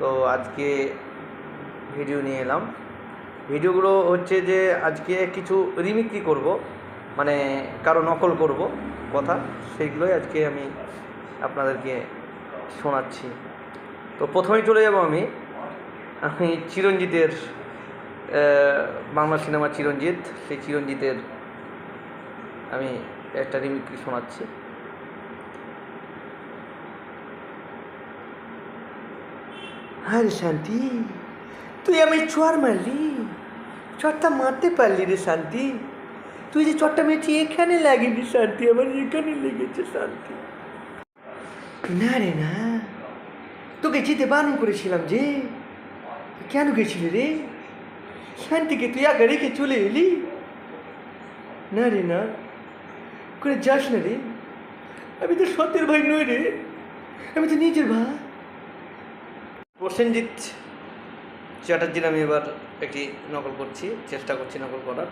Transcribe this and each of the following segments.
তো আজকে ভিডিও নিয়ে এলাম। ভিডিওগুলো হচ্ছে যে আজকে কিছু রিমিক্রি করব, মানে কারো নকল করব কথা, সেইগুলোই আজকে আমি আপনাদেরকে শোনাচ্ছি। তো প্রথমেই চলে যাব আমি চিরঞ্জিতের, বাংলা সিনেমা চিরঞ্জিত, সেই চিরঞ্জিতের আমি একটা রিমিক্রি শোনাচ্ছি। আরে শান্তি, তুই আমি চর মারলি, চরটা মারতে পারলি রে শান্তি। তুই যে চরটা মেরেছি এখানে লাগেনি শান্তি, আমার এখানে লেগেছে শান্তি। না রে না, তোকে যেতে বারণ করেছিলাম যে, কেন গেছিলি রে শান্তিকে? তুই আগে রেখে চলে এলি। না রে না, করে যাস না রে, আমি তো সত্যের ভাই নই রে, আমি তো নিজের ভাই। প্রসেনজিৎ চ্যাটার্জির আমি এবার একটি নকল করছি, চেষ্টা করছি নকল করার।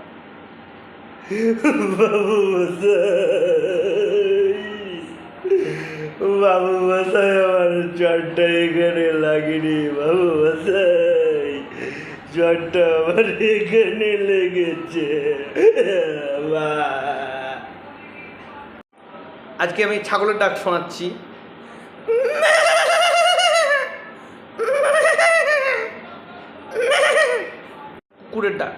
বাবু মশাই, আমার চটটা এখানে লাগেনি বাবু মশাই, চটটা আমার এখানে লেগেছে। আজকে আমি ছাগলের ডাক শোনাচ্ছি। কুকুরের ডাক।